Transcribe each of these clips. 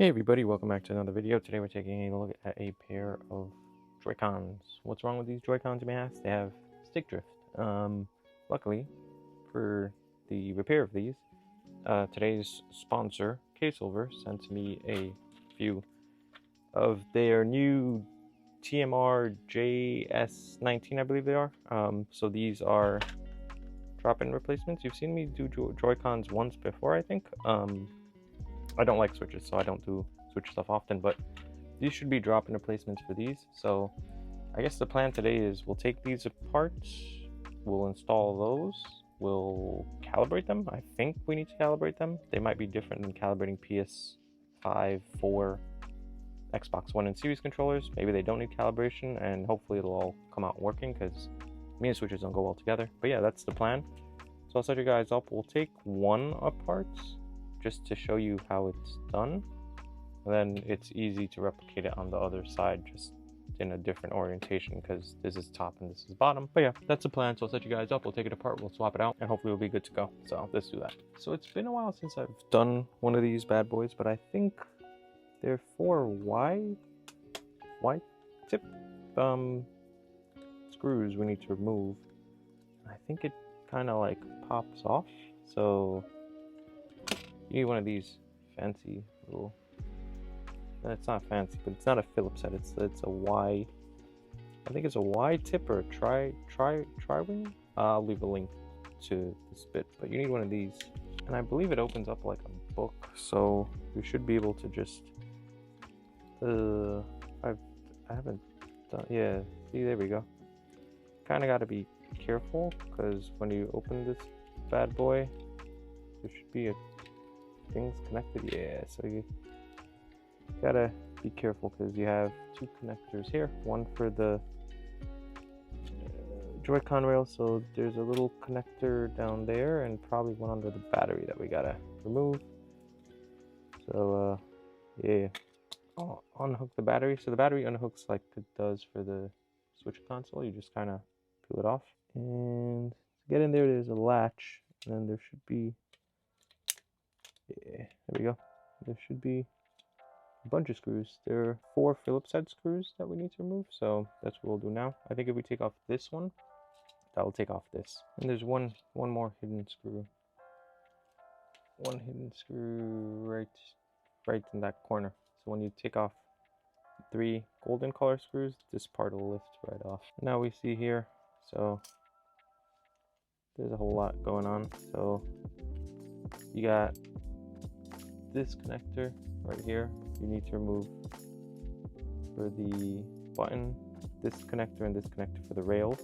Hey everybody, welcome back to another video. Today we're taking a look at a pair of Joy-Cons. What's wrong with these Joy-Cons, you may ask? They have stick drift. Luckily, for the repair of these, today's sponsor, K-Silver, sent me a few of their new TMR JS19, I believe they are. So these are drop-in replacements. You've seen me do Joy-Cons once before, I think. I don't like switches, so I don't do switch stuff often, but these should be drop-in replacements for these. So I guess the plan today is we'll take these apart, we'll install those, we'll calibrate them. I think we need to calibrate them. They might be different than calibrating PS5, 4, Xbox One and Series controllers. Maybe they don't need calibration, and hopefully it'll all come out working because me and switches don't go well together. But yeah, that's the plan. So I'll set you guys up. We'll take one apart just to show you how it's done, and then it's easy to replicate it on the other side, just in a different orientation because this is top and this is bottom. But yeah, that's the plan. So I'll set you guys up, we'll take it apart, we'll swap it out, and hopefully we'll be good to go. So let's do that. So it's been a while since I've done one of these bad boys, but I think they're for Y tip screws we need to remove. I think it kind of like pops off, so you need one of these fancy little, it's not fancy, but it's not a Phillips head, it's a Y, I think it's a Y tip or a tri-wing. I'll leave a link to this bit, but you need one of these, and I believe it opens up like a book, so you should be able to just I haven't done, yeah, see, there we go. Kind of got to be careful because when you open this bad boy, there should be a things connected, yeah, so you gotta be careful because you have two connectors here, one for the Joy-Con rail, so there's a little connector down there and probably one under the battery that we gotta remove. So yeah, I'll unhook the battery. So the battery unhooks like it does for the switch console. You just kind of peel it off, and to get in there, there's a latch, and then there should be, yeah, there we go. There should be a bunch of screws. There are 4 Phillips head screws that we need to remove, so that's what we'll do now. I think if we take off this one, that will take off this. And there's one more hidden screw. One hidden screw right in that corner. So when you take off 3 golden color screws, this part will lift right off. Now we see here, so there's a whole lot going on. So you got this connector right here, you need to remove for the button, this connector and this connector for the rails,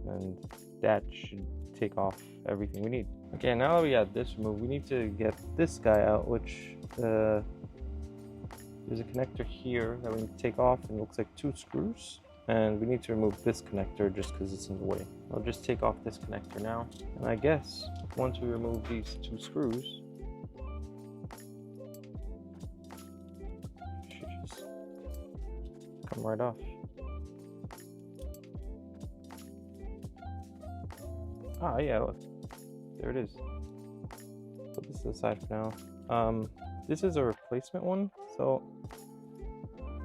and that should take off everything we need. Okay, now that we got this removed, we need to get this guy out, which there's a connector here that we need to take off, and it looks like 2 screws, and we need to remove this connector just because it's in the way. I'll just take off this connector now, and I guess once we remove these 2 screws, it should just come right off. Ah, yeah, look, there it is. Put this aside for now. This is a replacement one, so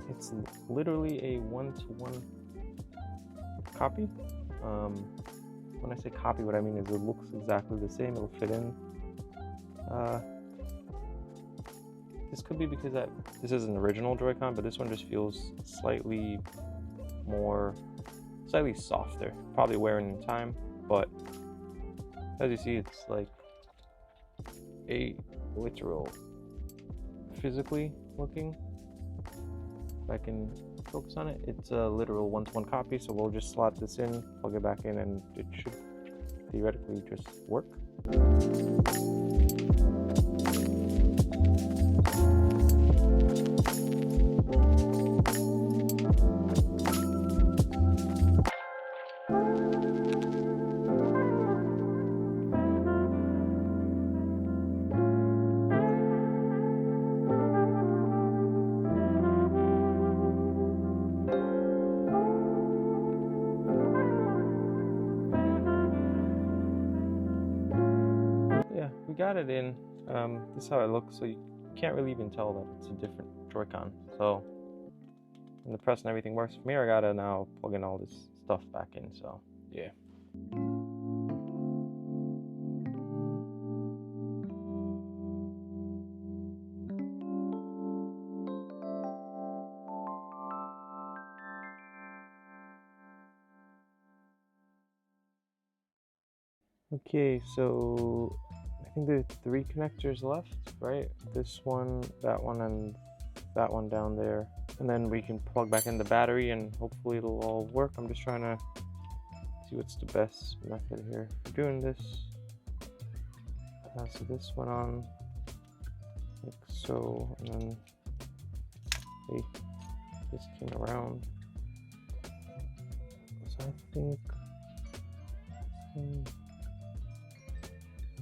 it's literally a 1-to-1 copy. When I say copy, what I mean is it looks exactly the same, it'll fit in. This could be because this is an original Joy-Con, but this one just feels slightly softer, probably wearing in time, but as you see, it's like a literal physically looking, if I can focus on it, it's a literal 1-to-1 copy. So we'll just slot this in, plug it back in, and it should theoretically just work. Got it in. This is how it looks. So you can't really even tell that it's a different Joy-Con. So when the press and everything works for me, I gotta now plug in all this stuff back in. So yeah. Okay, so I think there are 3 connectors left, right? This one, and that one down there. And then we can plug back in the battery and hopefully it'll all work. I'm just trying to see what's the best method here for doing this. So this went on like so, and then this came around. So I think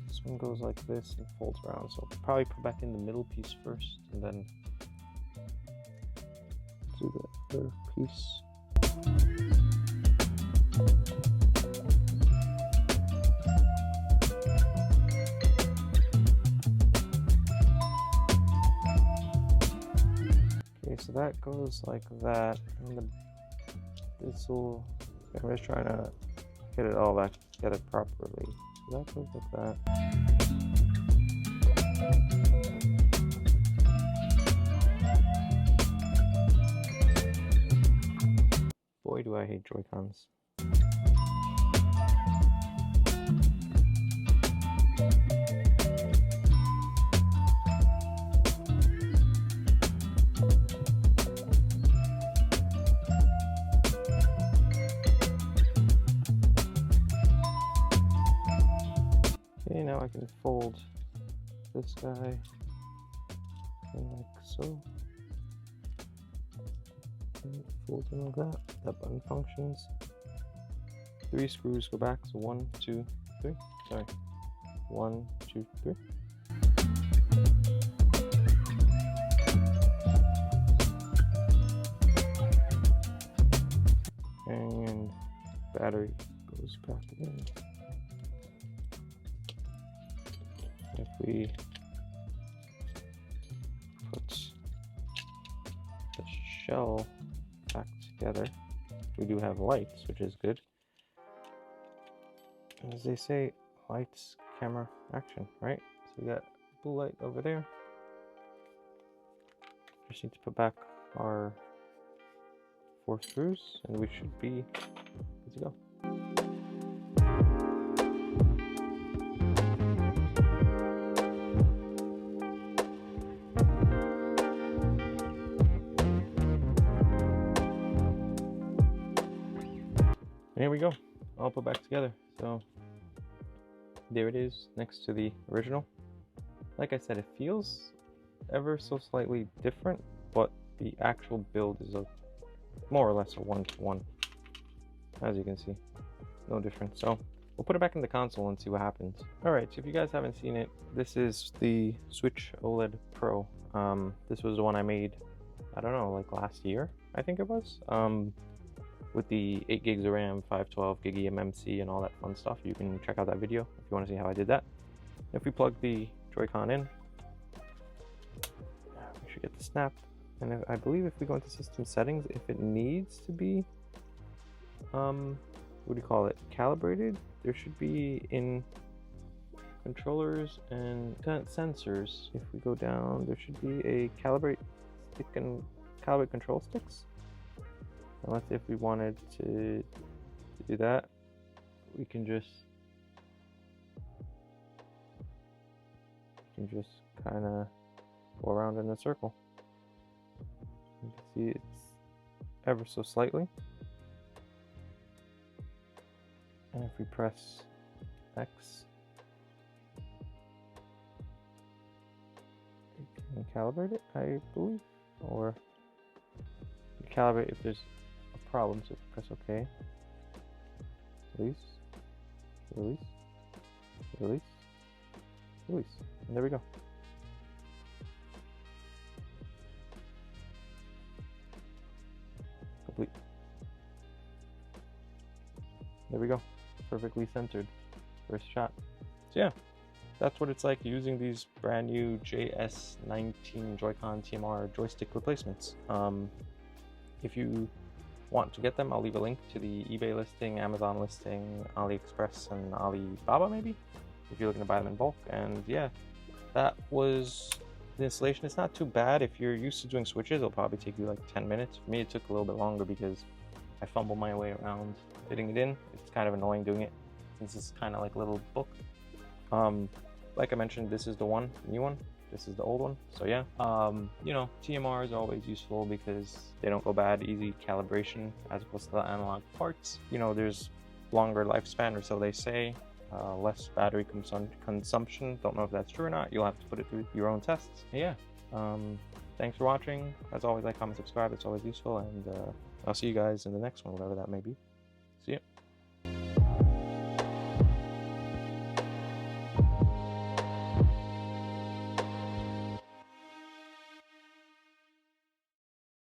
this one goes like this and folds around. So I'll probably put back in the middle piece first and then do the other piece. Okay, so that goes like that, and this will. I'm just trying to get it all back together properly. So that goes like that. Boy, do I hate Joy-Cons. Okay, now I can fold this guy in like so. Fold in like that. That button functions. 3 screws go back, so 1, 2, 3. Sorry. 1, 2, 3. And battery goes back in. If we put the shell back together, we do have lights, which is good. And as they say, lights, camera, action, right? So we got blue light over there. Just need to put back our 4 screws and we should be good to go. And here we go, all put back together. So there it is next to the original. Like I said, it feels ever so slightly different, but the actual build is more or less a 1-to-1. As you can see, no difference. So we'll put it back in the console and see what happens. All right, so if you guys haven't seen it, this is the Switch OLED Pro. This was the one I made, I don't know, like last year, I think it was. With the 8 gigs of RAM, 512 gig eMMC, and all that fun stuff. You can check out that video if you want to see how I did that. If we plug the Joy-Con in, we should get the snap. And I believe if we go into system settings, if it needs to be, what do you call it, calibrated, there should be in controllers and sensors. If we go down, there should be a calibrate stick and calibrate control sticks. And let's say if we wanted to do that, we can just kind of go around in a circle. You can see it's ever so slightly. And if we press X, we can calibrate it, I believe, or calibrate if there's a problem. So press OK, release, release, release, release, and there we go. Complete. There we go. Perfectly centered. First shot. So yeah, that's what it's like using these brand new JS19 Joy-Con TMR joystick replacements. If you want to get them, I'll leave a link to the eBay listing, Amazon listing, AliExpress, and Alibaba maybe, if you're looking to buy them in bulk. And yeah, that was the installation. It's not too bad. If you're used to doing switches, it'll probably take you like 10 minutes. For me, it took a little bit longer because I fumble my way around fitting it in. It's kind of annoying doing it since it's kind of like a little book. Like I mentioned, this is the new one. This is the old one. So yeah, you know, TMR is always useful because they don't go bad. Easy calibration as opposed to the analog parts. You know, there's longer lifespan, or so they say. Less battery consumption. Don't know if that's true or not. You'll have to put it through your own tests. Yeah. Thanks for watching. As always, like, comment, subscribe. It's always useful, and I'll see you guys in the next one, whatever that may be.